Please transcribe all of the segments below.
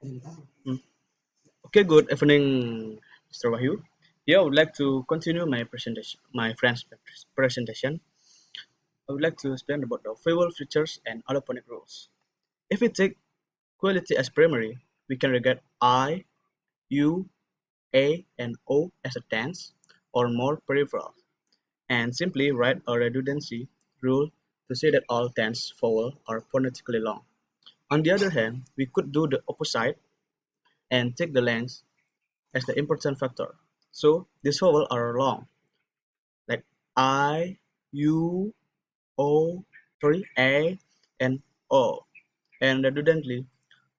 Mm. Okay, good evening, Mr. Wahyu. Here, I would like to continue my presentation, my friend's presentation. I would like to explain about the vowel features and allophonic rules. If we take quality as primary, we can regard I, U, A, and O as a tense or more peripheral, and simply write a redundancy rule to say that all tense vowels are phonetically long. On the other hand, we could do the opposite and take the length as the important factor. So these vowels are long, like I, U, O, A, and O, and redundantly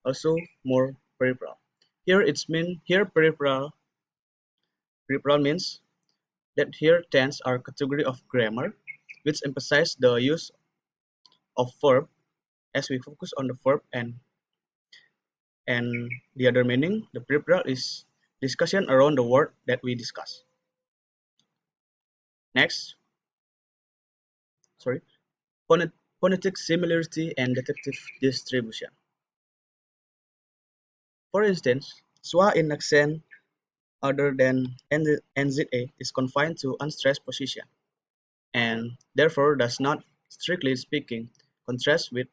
also more peripheral. Here peripheral means that here tense are category of grammar, which emphasize the use of verb as we focus on the verb and the other meaning. The peripheral is discussion around the word that we discuss. Next, sorry, phonetic similarity and detective distribution. For instance, schwa in accent other than NZA is confined to unstressed position and therefore does not, strictly speaking, contrast with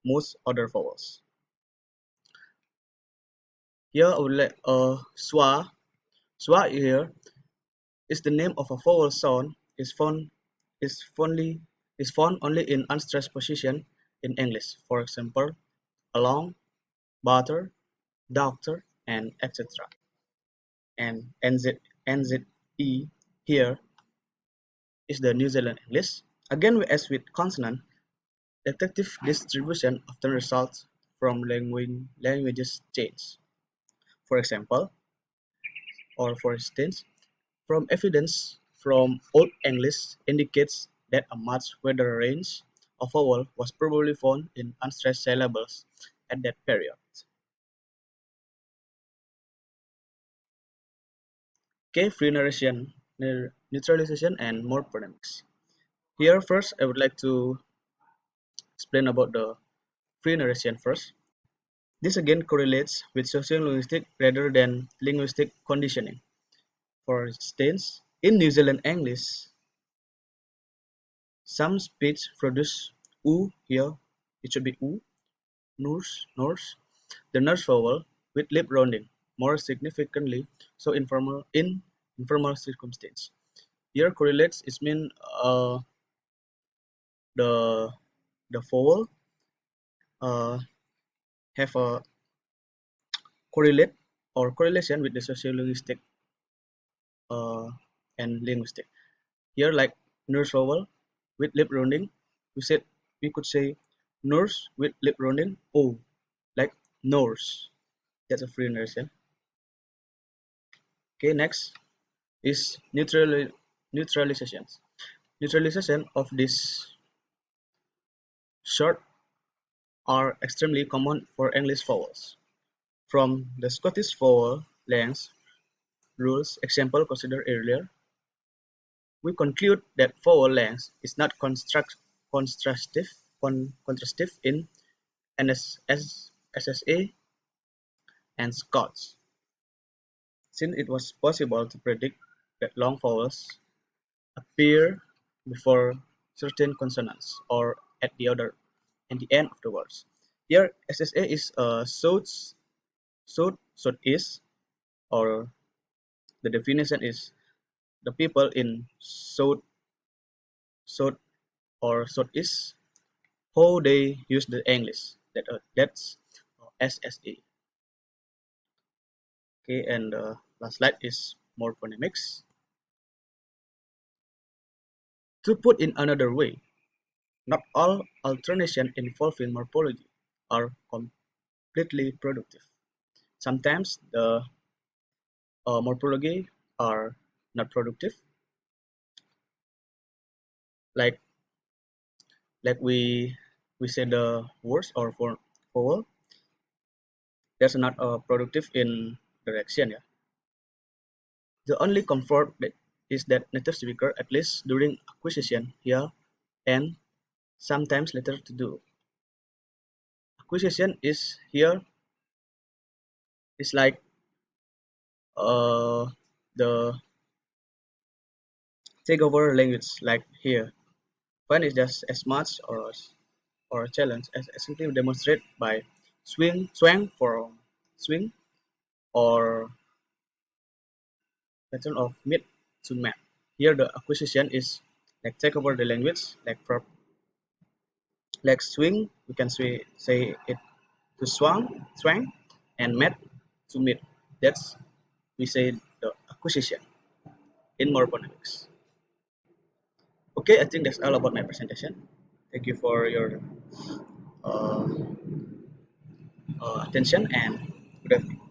most other vowels. Here, I would like schwa here is the name of a vowel sound is only is found only in unstressed position in English. For example, along, butter, doctor, and etc. And NZE here is the New Zealand English. Again, as with consonant, detective distribution often results from languages change. For example, or for instance, from evidence from Old English indicates that a much wider range of vowel was probably found in unstressed syllables at that period. K. Free narration, neutralization, and more phonemics. Here, first, I would like to explain about the free narration first. This again correlates with sociolinguistic rather than linguistic conditioning. For instance, in New Zealand English, some speech produce oo here, it should be oo, nurse, the nurse vowel with lip rounding, more significantly so in informal circumstance. Here correlates is mean the the vowel uh, have a correlate or correlation with the sociolinguistic uh, and linguistic. Here, like nurse vowel with lip rounding, we could say nurse with lip rounding. Oh, like nurse. That's a free narration. Okay, next is neutralizations. Neutralization of this short are extremely common for English vowels. From the Scottish vowel length rules example considered earlier, we conclude that vowel length is not contrastive, contrastive in SSA and Scots, since it was possible to predict that long vowels appear before certain consonants or at the end of the words. Here, SSA is south or the definition is the people in south or southeast how they use the English. That's SSA. Okay, and the last slide is more phonemics. To put in another way, not all alternations involving morphology are completely productive. Sometimes the morphology are not productive, like we say the words or for vowel that's not productive in direction. Yeah, the only comfort that is that native speaker, at least during acquisition here and sometimes later to do. Acquisition is here It's like uh, the take over language like here. Fun is just as much or a challenge as simply demonstrate by swing for swing or pattern of mid to map. Here the acquisition is like take over the language like verb like swing. We can say it to swang and met to meet. That's we say the acquisition in morphonemics. Okay, I think that's all about my presentation. Thank you for your uh, attention and good evening.